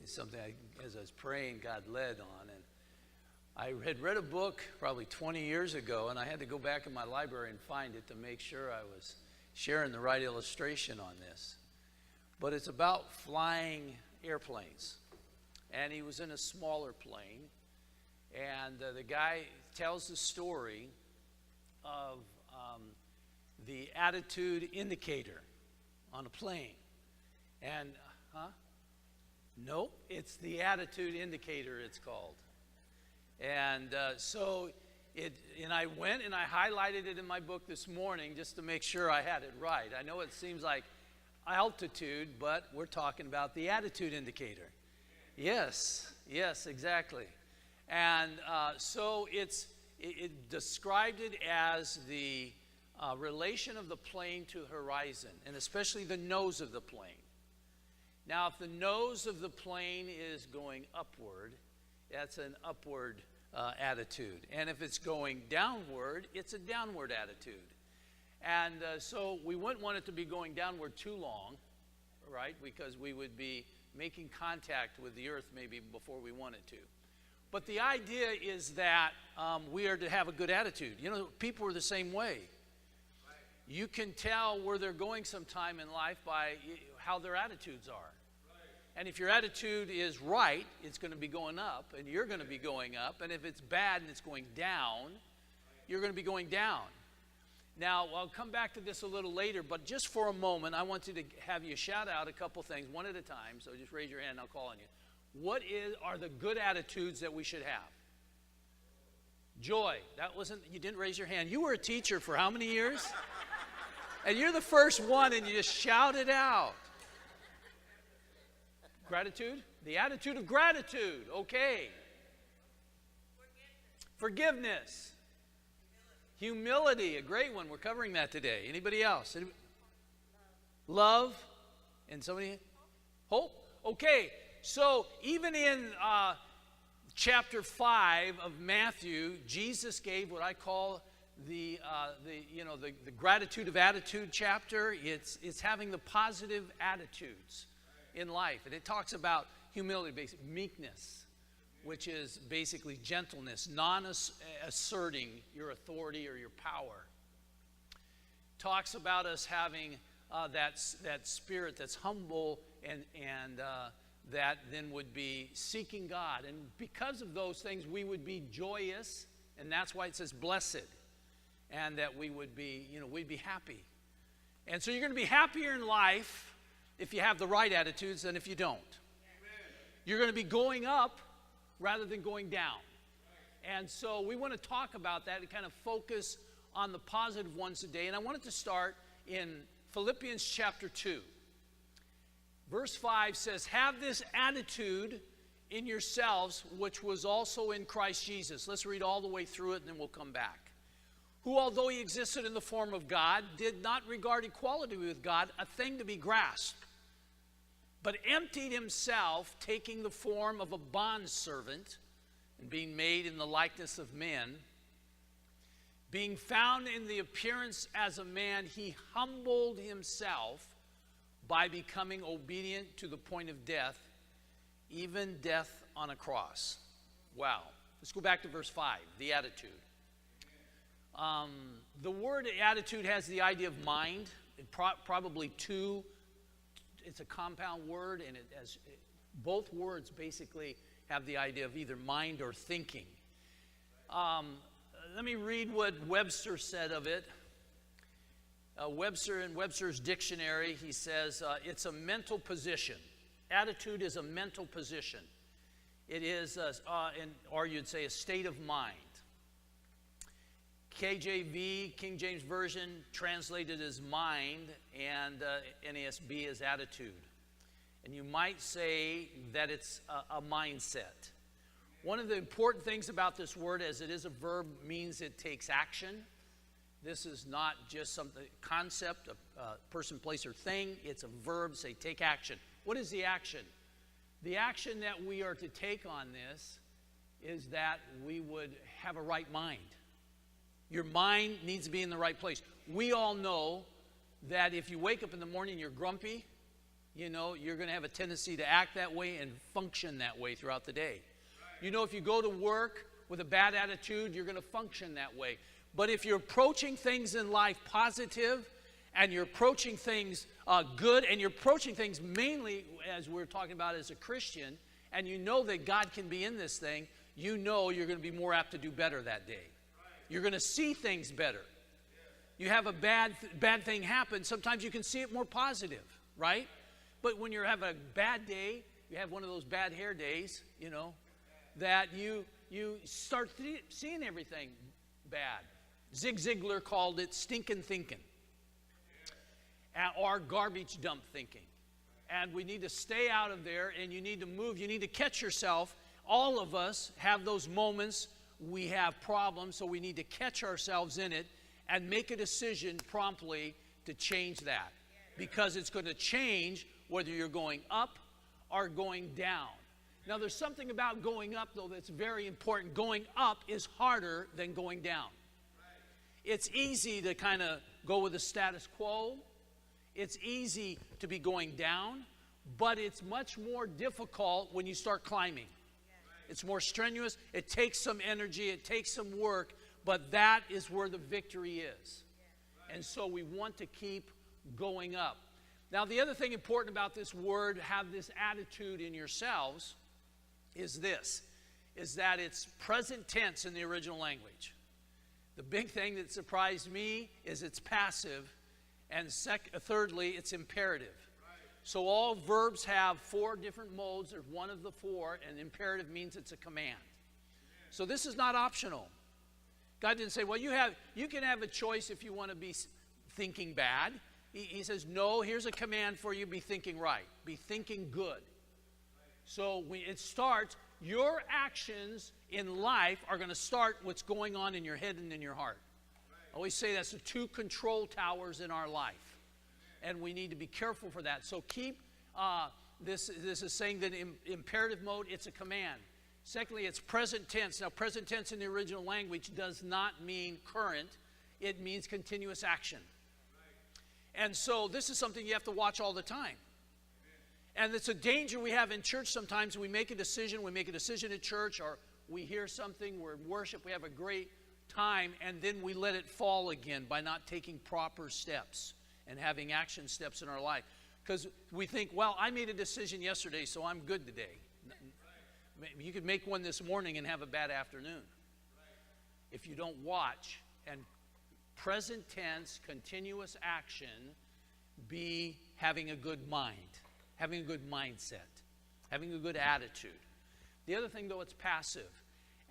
something as I was praying, God led on. And I had read a book probably 20 years ago, and I had to go back in my library and find it to make sure I was sharing the right illustration on this. But it's about flying airplanes. And he was in a smaller plane. And the guy tells the story of the attitude indicator on a plane. And, Nope, it's the attitude indicator, it's called. And and I went and I highlighted it in my book this morning just to make sure I had it right. I know it seems like altitude, but we're talking about the attitude indicator. Yes, exactly. And so it described it as the relation of the plane to the horizon, and especially the nose of the plane. Now, if the nose of the plane is going upward, that's an upward attitude. And if it's going downward, it's a downward attitude. And so we wouldn't want it to be going downward too long, right? Because we would be making contact with the earth maybe before we wanted to. But the idea is that we are to have a good attitude. You know, people are the same way. You can tell where they're going sometime in life by how their attitudes are. And if your attitude is right, it's going to be going up, and you're going to be going up. And if it's bad and it's going down, you're going to be going down. Now, I'll come back to this a little later, but just for a moment, I want to have you shout out a couple things, one at a time. So just raise your hand, and I'll call on you. What are the good attitudes that we should have? Joy. You didn't raise your hand. You were a teacher for how many years? And you're the first one, and you just shout it out. Gratitude? The attitude of gratitude. Okay. Forgiveness. Humility. A great one. We're covering that today. Anybody else? Love. And somebody? Hope. Okay. So even in chapter 5 of Matthew, Jesus gave what I call the gratitude of attitude chapter. It's having the positive attitudes in life. And it talks about humility, basically meekness, which is basically gentleness, non-asserting your authority or your power. Talks about us having that spirit that's humble and that then would be seeking God. And because of those things, we would be joyous, and that's why it says blessed, and that we would be, we'd be happy. And so you're going to be happier in life if you have the right attitudes than if you don't. Amen. You're going to be going up rather than going down. And so we want to talk about that and kind of focus on the positive ones today. And I wanted to start in Philippians chapter 2. Verse 5 says, "Have this attitude in yourselves, which was also in Christ Jesus." Let's read all the way through it, and then we'll come back. "Who, although he existed in the form of God, did not regard equality with God a thing to be grasped, but emptied himself, taking the form of a bondservant, and being made in the likeness of men. Being found in the appearance as a man, he humbled himself by becoming obedient to the point of death, even death on a cross." Wow. Let's go back to verse 5, the attitude. The word attitude has the idea of mind. Probably two. It's a compound word, and both words basically have the idea of either mind or thinking. Let me read what Webster said of it. Webster, in Webster's dictionary, he says, it's a mental position. Attitude is a mental position. It is, or you'd say, a state of mind. KJV, King James Version, translated as mind, and NASB as attitude. And you might say that it's a mindset. One of the important things about this word, as it is a verb, means it takes action. This is not just some concept, a person, place, or thing. It's a verb, say take action. What is the action? The action that we are to take on this is that we would have a right mind. Your mind needs to be in the right place. We all know that if you wake up in the morning and you're grumpy, you know, you're going to have a tendency to act that way and function that way throughout the day. You know, if you go to work with a bad attitude, you're going to function that way. But if you're approaching things in life positive, and you're approaching things good, and you're approaching things mainly, as we're talking about as a Christian, and you know that God can be in this thing, you know you're going to be more apt to do better that day. You're going to see things better. You have a bad thing happen, sometimes you can see it more positive, right? But when you have a bad day, you have one of those bad hair days, you know, that you start seeing everything bad. Zig Ziglar called it stinking thinking, or garbage dump thinking. And we need to stay out of there, and you need to move. You need to catch yourself. All of us have those moments. We have problems, so we need to catch ourselves in it and make a decision promptly to change that. Because it's going to change whether you're going up or going down. Now, there's something about going up, though, that's very important. Going up is harder than going down. It's easy to kind of go with the status quo. It's easy to be going down, but it's much more difficult when you start climbing. It's more strenuous. It takes some energy. It takes some work, but that is where the victory is. And so we want to keep going up. Now, the other thing important about this word, have this attitude in yourselves, is this, is that it's present tense in the original language. The big thing that surprised me is it's passive, and thirdly, it's imperative. So all verbs have 4 different modes. There's one of the 4, and imperative means it's a command. So this is not optional. God didn't say, well, you can have a choice if you want to be thinking bad. He says, no, here's a command for you, be thinking right. Be thinking good. So it starts, your actions in life are going to start what's going on in your head and in your heart. I always say that's the 2 control towers in our life. And we need to be careful for that. So keep, this is saying that in imperative mode, it's a command. Secondly, it's present tense. Now, present tense in the original language does not mean current. It means continuous action. And so this is something you have to watch all the time. And it's a danger we have in church sometimes. We make a decision at church, or we hear something, we're in worship, we have a great time, and then we let it fall again by not taking proper steps and having action steps in our life. Because we think, well, I made a decision yesterday, so I'm good today. You could make one this morning and have a bad afternoon if you don't watch. And present tense, continuous action, be having a good mind, having a good mindset, having a good attitude. The other thing, though, it's passive.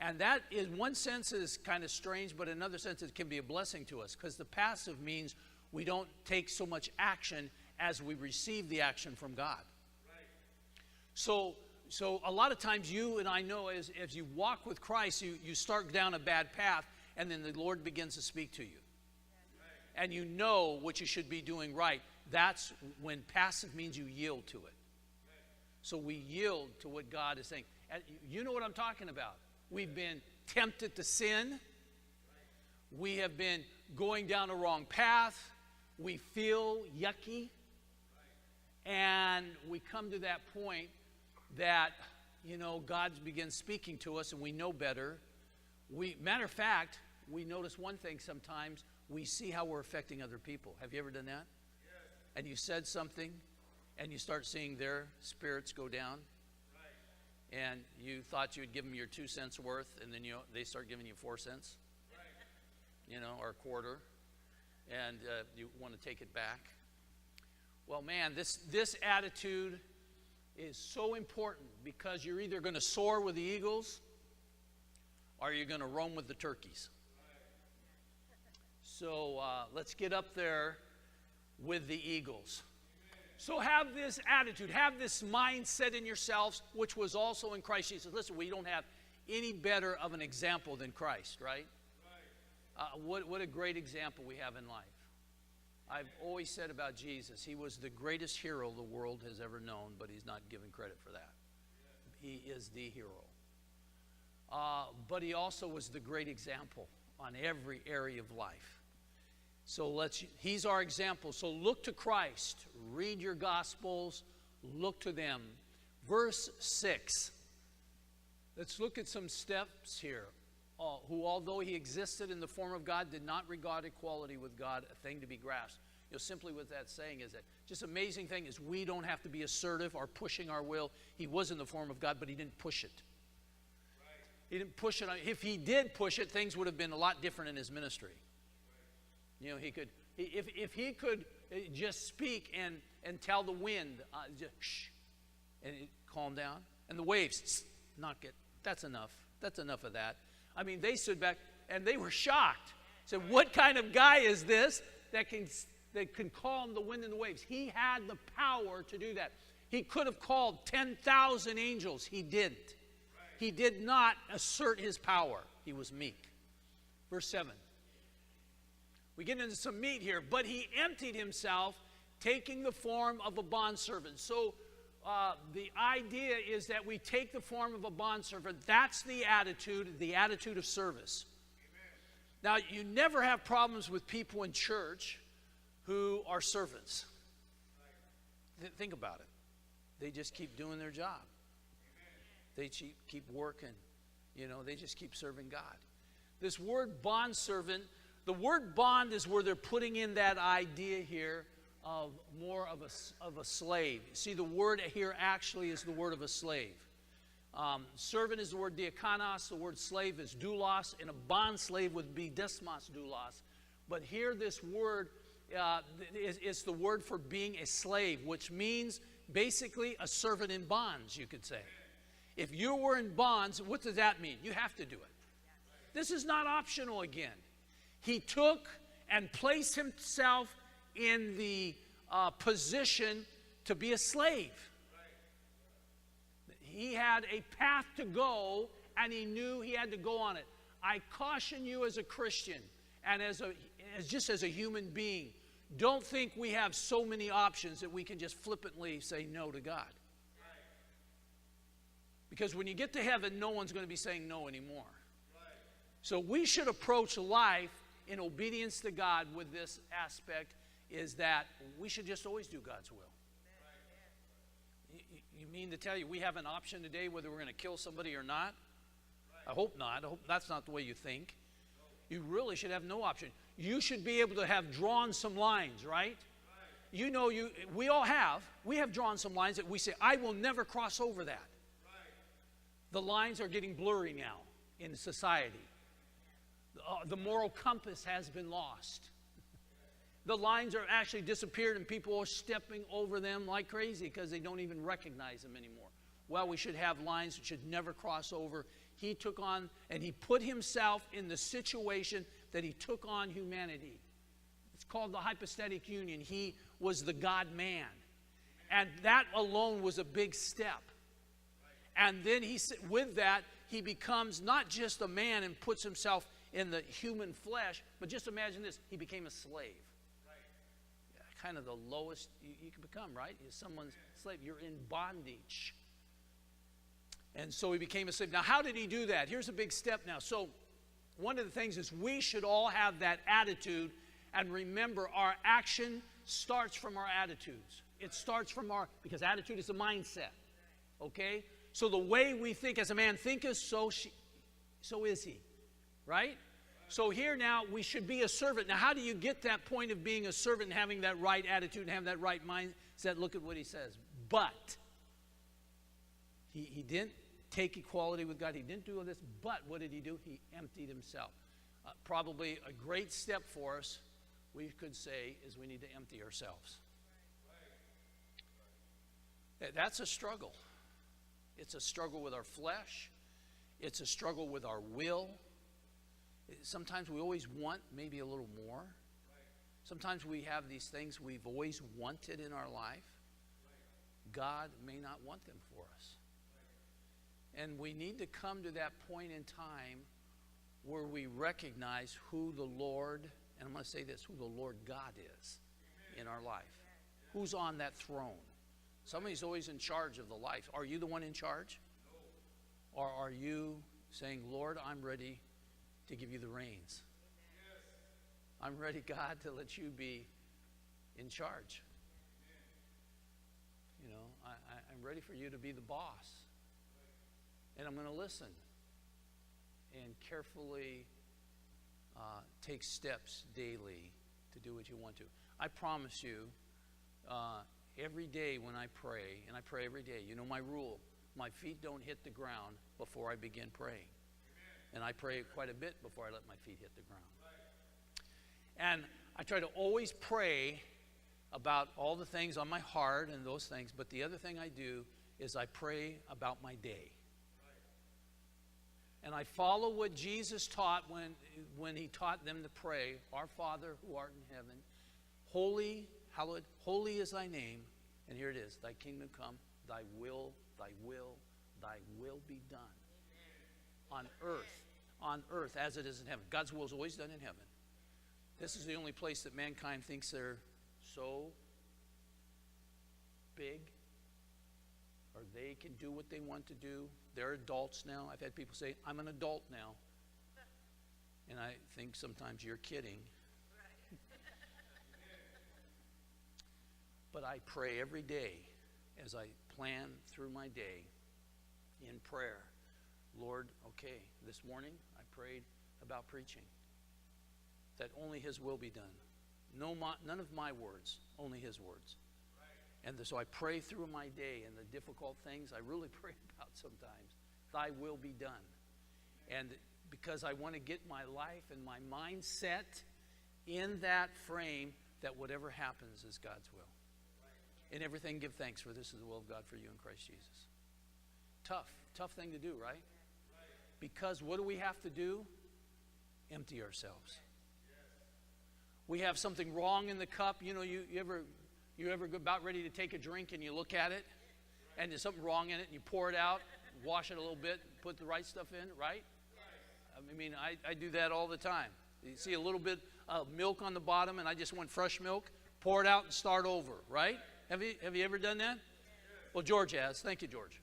And that, in one sense, is kind of strange, but in another sense, it can be a blessing to us, because the passive means we don't take so much action as we receive the action from God. So a lot of times you and I know as you walk with Christ, you start down a bad path, and then the Lord begins to speak to you. And you know what you should be doing right. That's when passive means you yield to it. So we yield to what God is saying. And you know what I'm talking about. We've been tempted to sin. We have been going down a wrong path. We feel yucky. And we come to that point that, you know, God begins speaking to us and we know better. Matter of fact, we notice one thing sometimes. We see how we're affecting other people. Have you ever done that? Yes. And you said something, and you start seeing their spirits go down. Right. And you thought you'd give them your 2 cents worth, and then they start giving you 4 cents. Right. You know, or a quarter, and you want to take it back. Well, man, this attitude is so important, because you're either going to soar with the eagles, or you're going to roam with the turkeys. So let's get up there with the eagles. So have this attitude, have this mindset in yourselves, which was also in Christ Jesus. Listen, we don't have any better of an example than Christ, right? What a great example we have in life. I've always said about Jesus, he was the greatest hero the world has ever known, but he's not given credit for that. He is the hero. But he also was the great example on every area of life. So he's our example. So look to Christ. Read your Gospels. look to them. Verse 6. Let's look at some steps here. Who, although he existed in the form of God, did not regard equality with God a thing to be grasped. Simply what that's saying is that just amazing thing is we don't have to be assertive or pushing our will. He was in the form of God, but he didn't push it. He didn't push it. If he did push it, things would have been a lot different in his ministry. He could, if he could just speak and tell the wind, just shh, and it calm down, and the waves, not get. That's enough. That's enough of that. I mean, they stood back and they were shocked. Said, "What kind of guy is this that can calm the wind and the waves?" He had the power to do that. He could have called 10,000 angels. He didn't. He did not assert his power. He was meek. Verse 7. We get into some meat here. But he emptied himself, taking the form of a bondservant. So the idea is that we take the form of a bondservant. That's the attitude of service. Amen. Now, you never have problems with people in church who are servants. Think about it. They just keep doing their job. They keep working. They just keep serving God. This word bondservant, the word bond is where they're putting in that idea here of more of a slave. See, the word here actually is the word of a slave. Servant is the word diakonos. The word slave is doulos. And a bond slave would be desmos doulos. But here this word is the word for being a slave, which means basically a servant in bonds, you could say. If you were in bonds, what does that mean? You have to do it. This is not optional again. He took and placed himself in the position to be a slave. He had a path to go, and he knew he had to go on it. I caution you as a Christian and as a human being, don't think we have so many options that we can just flippantly say no to God. Because when you get to heaven, no one's going to be saying no anymore. So we should approach life in obedience to God with this aspect, is that we should just always do God's will. You mean to tell you we have an option today whether we're going to kill somebody or not? I hope not. I hope that's not the way you think. You really should have no option. You should be able to have drawn some lines, right? We all have. We have drawn some lines that we say, I will never cross over that. The lines are getting blurry now in society. The moral compass has been lost. The lines are actually disappeared and people are stepping over them like crazy because they don't even recognize them anymore. Well, we should have lines that should never cross over. He took on and he put himself in the situation that he took on humanity. It's called the hypostatic union. He was the God-man. And that alone was a big step. And then with that, he becomes not just a man and puts himself in the human flesh, but just imagine this, he became a slave. Kind of the lowest you can become, right? You're someone's slave. You're in bondage. And so he became a slave. Now, how did he do that? Here's a big step now. So one of the things is we should all have that attitude, and remember our action starts from our attitudes. It starts from because attitude is a mindset. Okay? So the way we think as a man thinketh, so is he. Right? So here now, we should be a servant. Now, how do you get that point of being a servant and having that right attitude and having that right mindset? Look at what he says. But he didn't take equality with God. He didn't do all this. But what did he do? He emptied himself. Probably a great step for us, we could say, is we need to empty ourselves. That's a struggle. It's a struggle with our flesh. It's a struggle with our will. Sometimes we always want maybe a little more. Sometimes we have these things we've always wanted in our life. God may not want them for us. And we need to come to that point in time where we recognize who the Lord, and I'm going to say this, who the Lord God is in our life. Who's on that throne? Somebody's always in charge of the life. Are you the one in charge? Or are you saying, Lord, I'm ready to give you the reins. I'm ready, God, to let you be in charge. I'm ready for you to be the boss. And I'm going to listen and carefully take steps daily to do what you want to. I promise you, every day when I pray, and I pray every day, you know my rule, my feet don't hit the ground before I begin praying. And I pray quite a bit before I let my feet hit the ground. And I try to always pray about all the things on my heart and those things, but the other thing I do is I pray about my day. And I follow what Jesus taught when he taught them to pray, Our Father who art in heaven, holy, hallowed, holy is thy name. And here it is, thy kingdom come, thy will be done. On earth as it is in heaven. God's will is always done in heaven. This is the only place that mankind thinks they're so big, or they can do what they want to do. They're adults now. I've had people say, I'm an adult now. And I think sometimes you're kidding. But I pray every day as I plan through my day in prayer. Lord, okay, this morning I prayed about preaching, that only His will be done. None of my words, only His words. And so I pray through my day, and the difficult things I really pray about sometimes, thy will be done. And because I want to get my life and my mindset in that frame that whatever happens is God's will. In everything give thanks, for this is the will of God for you in Christ Jesus. Tough thing to do, right? Because what do we have to do? Empty ourselves. We have something wrong in the cup. You know, you ever go about ready to take a drink and you look at it and there's something wrong in it and you pour it out, wash it a little bit, put the right stuff in, right? I mean, I do that all the time. You see a little bit of milk on the bottom and I just want fresh milk, pour it out and start over, right? Have you ever done that? Well, George has. Thank you, George.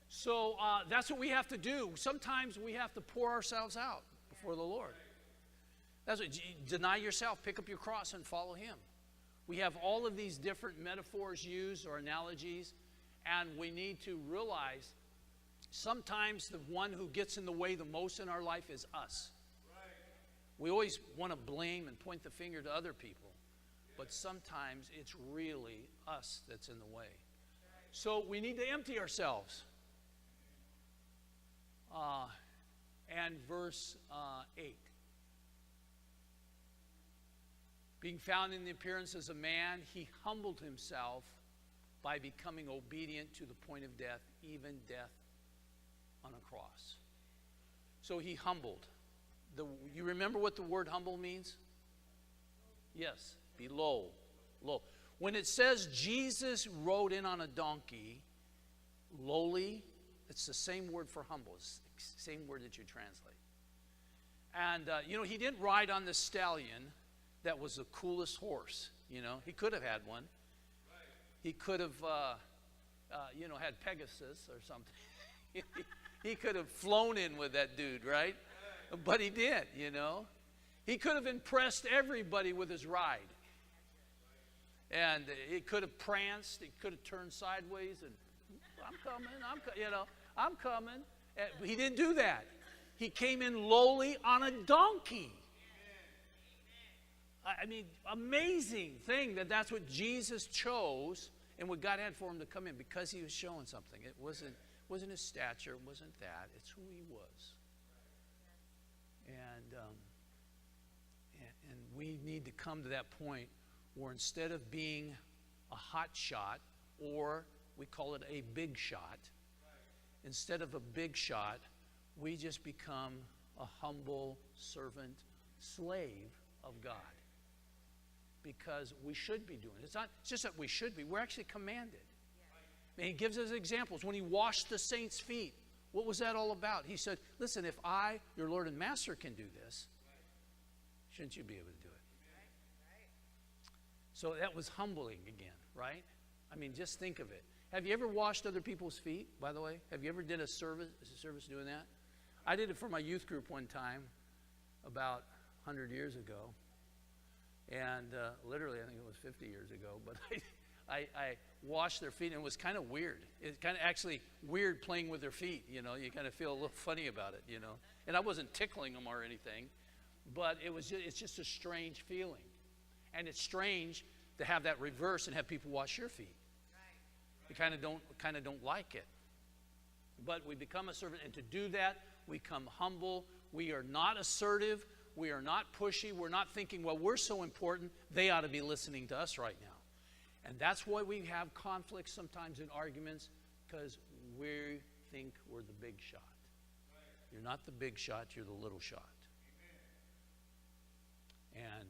So that's what we have to do. Sometimes we have to pour ourselves out before the Lord. That's what, deny yourself, pick up your cross, and follow Him. We have all of these different metaphors used or analogies, and we need to realize sometimes the one who gets in the way the most in our life is us. We always want to blame and point the finger to other people, but sometimes it's really us that's in the way. So we need to empty ourselves. And verse 8. Being found in the appearance as a man, he humbled himself by becoming obedient to the point of death, even death on a cross. So he humbled. You remember what the word humble means? Yes, be low. When it says Jesus rode in on a donkey, lowly, it's the same word for humble. It's the same word that you translate. And, he didn't ride on the stallion that was the coolest horse. He could have had one. He could have, had Pegasus or something. He could have flown in with that dude, right? But he did, He could have impressed everybody with his ride. And he could have pranced. He could have turned sideways and, I'm coming. He didn't do that. He came in lowly on a donkey. I mean, amazing thing that's what Jesus chose and what God had for him to come in, because he was showing something. It wasn't his stature, it wasn't that. It's who he was. And we need to come to that point where instead of being a hot shot, or we call it a big shot, instead of a big shot, we just become a humble servant, slave of God. Because we should be doing it. It's just that we should be. We're actually commanded. And he gives us examples. When he washed the saints' feet, what was that all about? He said, listen, if I, your Lord and Master, can do this, shouldn't you be able to do it? So that was humbling again, right? I mean, just think of it. Have you ever washed other people's feet, by the way? Have you ever did a service doing that? I did it for my youth group one time about 100 years ago. And literally, I think it was 50 years ago. But I washed their feet, and it was kind of weird. It's kind of actually weird playing with their feet, you know. You kind of feel a little funny about it, you know. And I wasn't tickling them or anything, but it's just a strange feeling. And it's strange to have that reverse and have people wash your feet. You kind of don't like it. But we become a servant, and to do that, we come humble. We are not assertive. We are not pushy. We're not thinking, well, we're so important, they ought to be listening to us right now. And that's why we have conflicts sometimes in arguments, because we think we're the big shot. You're not the big shot, you're the little shot. And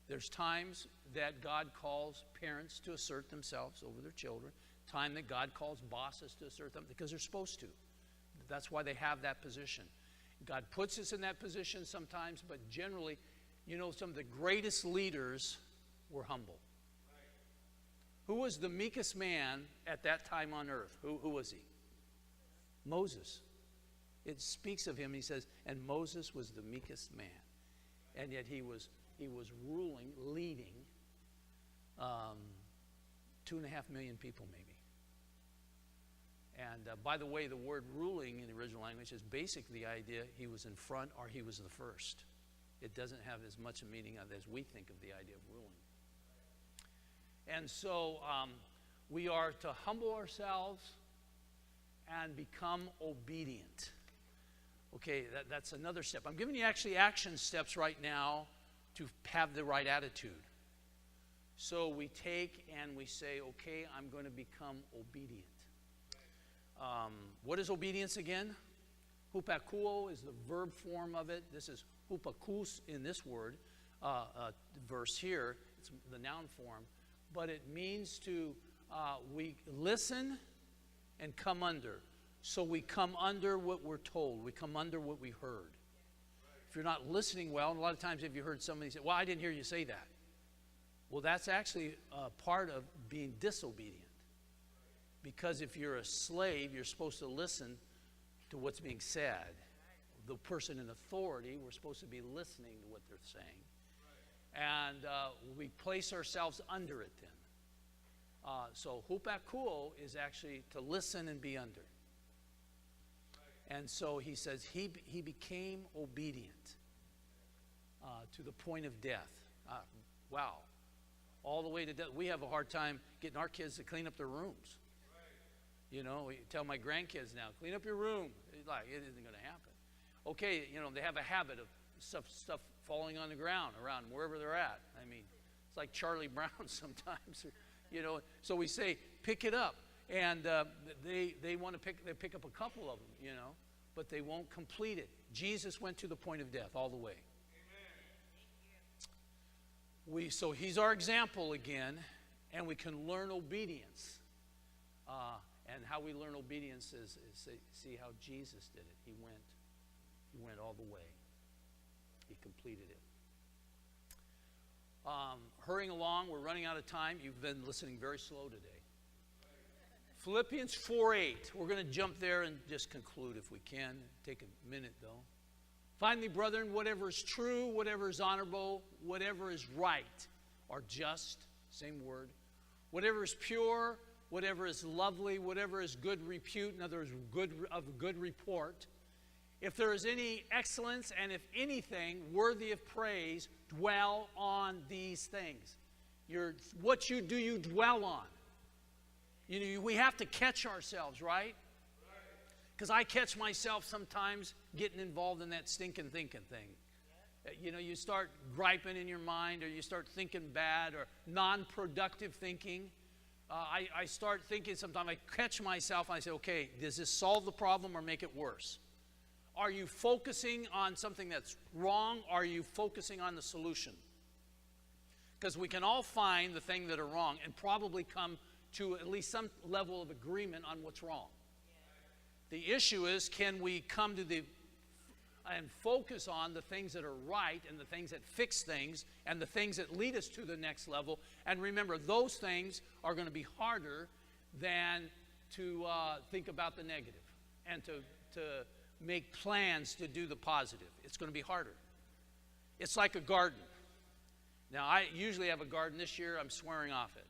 there's times that God calls parents to assert themselves over their children, time that God calls bosses to assert them, because they're supposed to. That's why they have that position. God puts us in that position sometimes, but generally, you know, some of the greatest leaders were humble. Who was the meekest man at that time on earth? Who was he? Moses. It speaks of him. He says, and Moses was the meekest man. And yet he was ruling, leading 2.5 million people maybe. And by the way, the word ruling in the original language is basically the idea he was in front or he was the first. It doesn't have as much a meaning as we think of the idea of ruling. And so we are to humble ourselves and become obedient. Okay, that's another step. I'm giving you actually action steps right now to have the right attitude. So we take and we say, okay, I'm going to become obedient. What is obedience again? Hupakuo is the verb form of it. This is hupakus in this word, verse here. It's the noun form. But it means to, we listen and come under. So we come under what we're told. We come under what we heard. If you're not listening well, and a lot of times if you heard somebody say, well, I didn't hear you say that. Well, that's actually part of being disobedient. Because if you're a slave, you're supposed to listen to what's being said. The person in authority, we're supposed to be listening to what they're saying. And we place ourselves under it then. So hupakuo is actually to listen and be under. And so he says he became obedient to the point of death. Wow. All the way to death. We have a hard time getting our kids to clean up their rooms. You know, we tell my grandkids now, clean up your room. Like, it isn't going to happen. Okay, you know, they have a habit of stuff falling on the ground around wherever they're at. I mean, it's like Charlie Brown sometimes, you know. So we say, pick it up. And they want to pick up a couple of them, you know, but they won't complete it. Jesus went to the point of death all the way. So he's our example again, and we can learn obedience. And how we learn obedience is see how Jesus did it. He went all the way. He completed it. Hurrying along, we're running out of time. You've been listening very slow today. Philippians 4:8. We're going to jump there and just conclude if we can. Take a minute, though. Finally, brethren, whatever is true, whatever is honorable, whatever is right, or just, same word, whatever is pure, whatever is lovely, whatever is good repute, in other words, of good report, if there is any excellence and if anything worthy of praise, dwell on these things. What you do, you dwell on. You know, we have to catch ourselves, right? Because I catch myself sometimes getting involved in that stinking thinking thing. You know, you start griping in your mind, or you start thinking bad, or non-productive thinking. I start thinking sometimes, I catch myself and I say, okay, does this solve the problem or make it worse? Are you focusing on something that's wrong, or are you focusing on the solution? Because we can all find the thing that are wrong and probably come to at least some level of agreement on what's wrong. The issue is, can we come to and focus on the things that are right and the things that fix things and the things that lead us to the next level? And remember, those things are going to be harder than to think about the negative and to make plans to do the positive. It's going to be harder. It's like a garden. Now, I usually have a garden. This year, I'm swearing off it.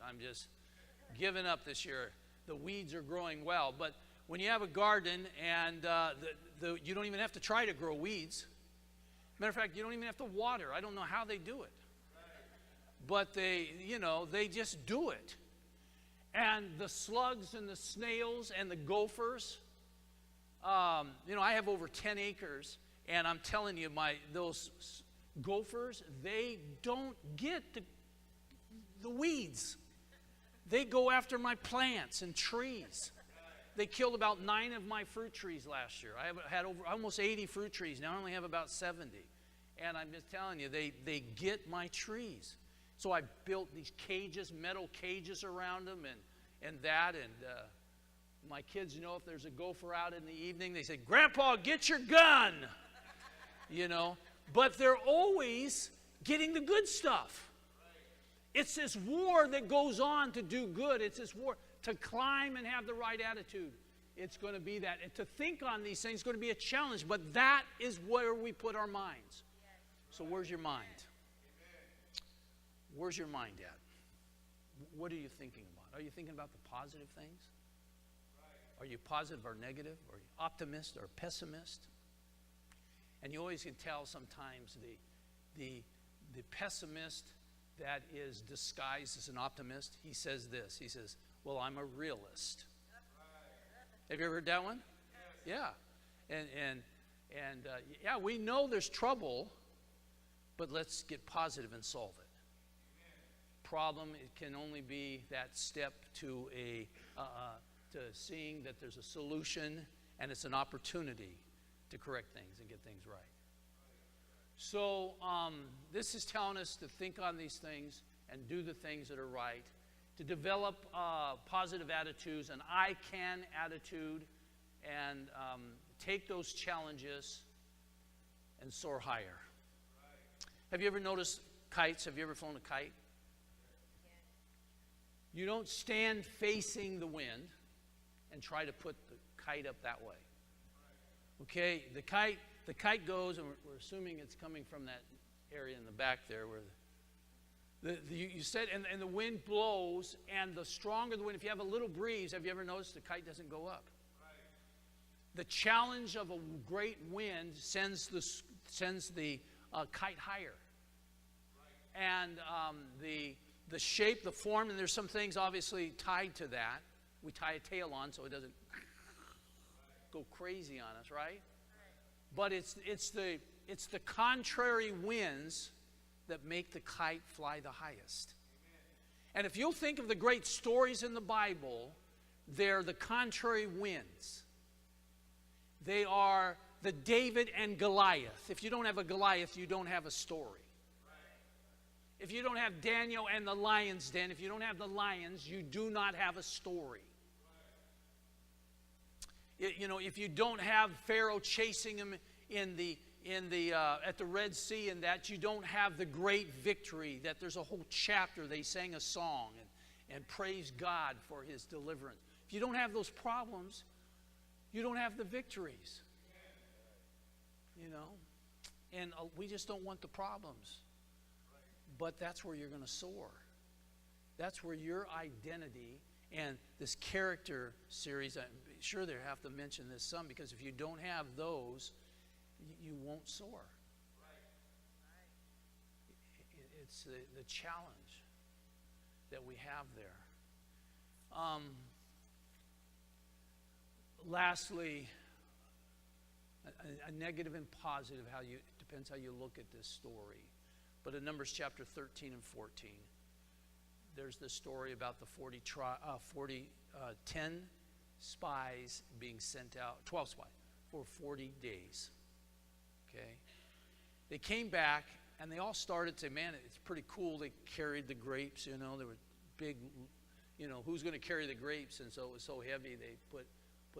given up this year. The weeds are growing well. But when you have a garden and you don't even have to try to grow weeds. Matter of fact, you don't even have to water. I don't know how they do it. But they just do it. And the slugs and the snails and the gophers, I have over 10 acres, and I'm telling you, those gophers, they don't get the weeds. They go after my plants and trees. They killed about 9 of my fruit trees last year. I had over almost 80 fruit trees. Now I only have about 70. And I'm just telling you, they get my trees. So I built these cages, metal cages around them and my kids, if there's a gopher out in the evening, they say, "Grandpa, get your gun." But they're always getting the good stuff. It's this war that goes on to do good. It's this war to climb and have the right attitude. It's going to be that. And to think on these things is going to be a challenge, but that is where we put our minds. So where's your mind? Where's your mind at? What are you thinking about? Are you thinking about the positive things? Are you positive or negative? Are you optimist or pessimist? And you always can tell sometimes the pessimist that is disguised as an optimist. He says this. He says, "Well, I'm a realist." Have you ever heard that one? Yeah. And we know there's trouble, but let's get positive and solve it. Problem, it can only be that step to to seeing that there's a solution and it's an opportunity to correct things and get things right. So this is telling us to think on these things and do the things that are right, to develop positive attitudes, an I can attitude, and take those challenges and soar higher. Have you ever noticed kites? Have you ever flown a kite? You don't stand facing the wind and try to put the kite up that way. Okay, the kite goes, and we're assuming it's coming from that area in the back there where you said, and the wind blows, and the stronger the wind, if you have a little breeze, have you ever noticed the kite doesn't go up? The challenge of a great wind sends the kite higher. And the shape, the form, and there's some things obviously tied to that. We tie a tail on so it doesn't go crazy on us, right? But it's the contrary winds that make the kite fly the highest. And if you'll think of the great stories in the Bible, they're the contrary winds. They are the David and Goliath. If you don't have a Goliath, you don't have a story. If you don't have Daniel and the lion's den, if you don't have the lions, you do not have a story. If you don't have Pharaoh chasing him at the Red Sea, and that you don't have the great victory, that there's a whole chapter they sang a song and praised God for his deliverance. If you don't have those problems, you don't have the victories. And we just don't want the problems. But that's where you're going to soar. That's where your identity and this character series, I'm sure they have to mention this some, because if you don't have those, you won't soar. It's the challenge that we have there. Lastly, a negative and positive, depends how you look at this story. But in Numbers chapter 13 and 14, there's the story about the 10 spies being sent out, 12 spies, for 40 days. Okay? They came back, and they all started to say, man, it's pretty cool. They carried the grapes, they were big, who's going to carry the grapes? And so it was so heavy, they put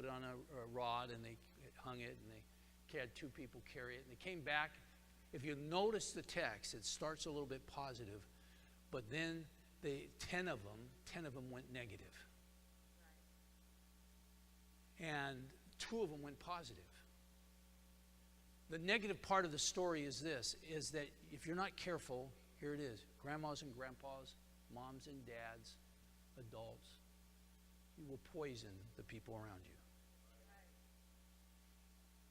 it on a rod, and they hung it, and they had 2 people carry it. And they came back. If you notice the text, it starts a little bit positive, but then 10 of them went negative. And 2 of them went positive. The negative part of the story is this, is that if you're not careful, here it is, grandmas and grandpas, moms and dads, adults, you will poison the people around you.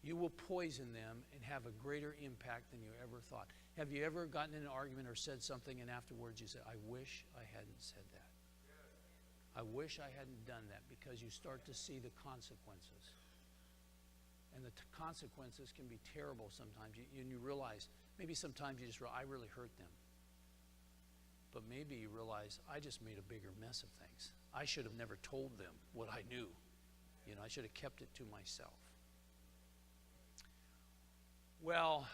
You will poison them and have a greater impact than you ever thought. Have you ever gotten in an argument or said something and afterwards you say, I wish I hadn't said that. I wish I hadn't done that, because you start to see the consequences. And the consequences can be terrible sometimes. You realize, maybe sometimes you just realize, I really hurt them. But maybe you realize, I just made a bigger mess of things. I should have never told them what I knew. You know, I should have kept it to myself. Well,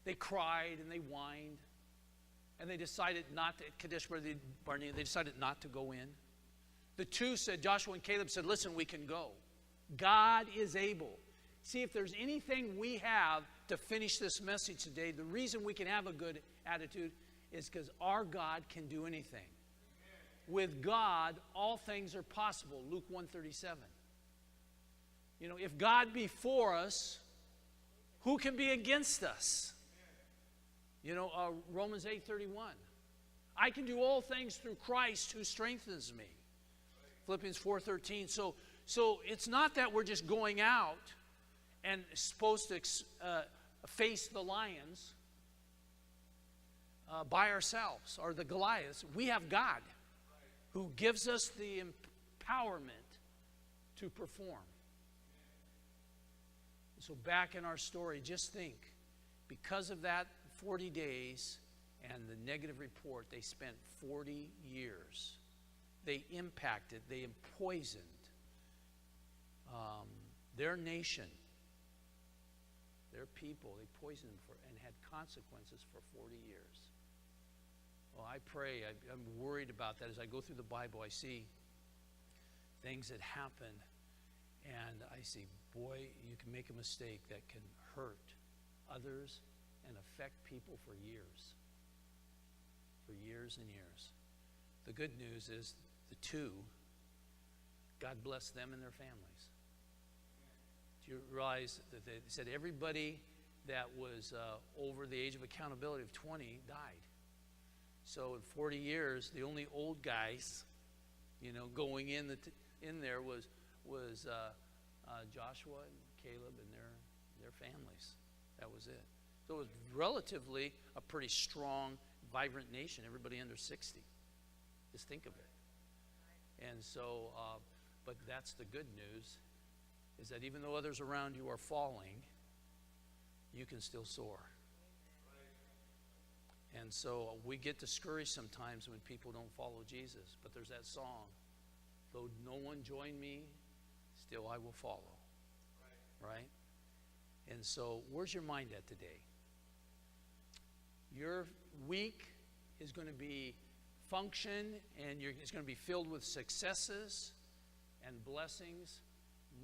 they cried and they whined, and they decided not to, Kadesh Barnea, they decided not to go in. The two said, Joshua and Caleb said, listen, we can go. God is able. See, if there's anything we have to finish this message today, the reason we can have a good attitude is because our God can do anything. With God, all things are possible. Luke 1:37. You know, if God be for us, who can be against us? You know, Romans 8:31. I can do all things through Christ who strengthens me. Philippians 4:13. So it's not that we're just going out and supposed to face the lions by ourselves, or the Goliaths. We have God who gives us the empowerment to perform. So back in our story, just think, because of that 40 days and the negative report, they spent 40 years. They impacted, they poisoned their nation, their people. They poisoned them and had consequences for 40 years. Well, I pray, I'm worried about that. As I go through the Bible, I see things that happen, and I see, boy, you can make a mistake that can hurt others and affect people for years. For years and years. The good news is the two, God bless them and their families. Do you realize that they said everybody that was over the age of accountability of 20 died? So in 40 years, the only old guys, you know, going in there was Joshua and Caleb and their families. That was it. So it was relatively a pretty strong, vibrant nation. Everybody under 60. Just think of it. And so, but that's the good news, is that even though others around you are falling, you can still soar. And so we get discouraged sometimes when people don't follow Jesus. But there's that song, though no one join me, still I will follow. Right? And so where's your mind at today? Your week is going to be function, and it's going to be filled with successes and blessings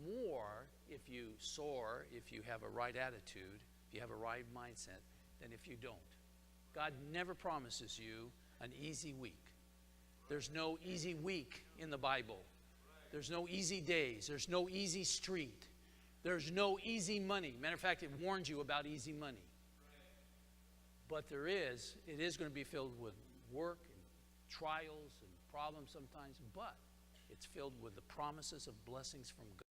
more if you soar, if you have a right attitude, if you have a right mindset, than if you don't. God never promises you an easy week. There's no easy week in the Bible. There's no easy days. There's no easy street. There's no easy money. Matter of fact, it warns you about easy money. But it is going to be filled with work and trials and problems sometimes, but it's filled with the promises of blessings from God.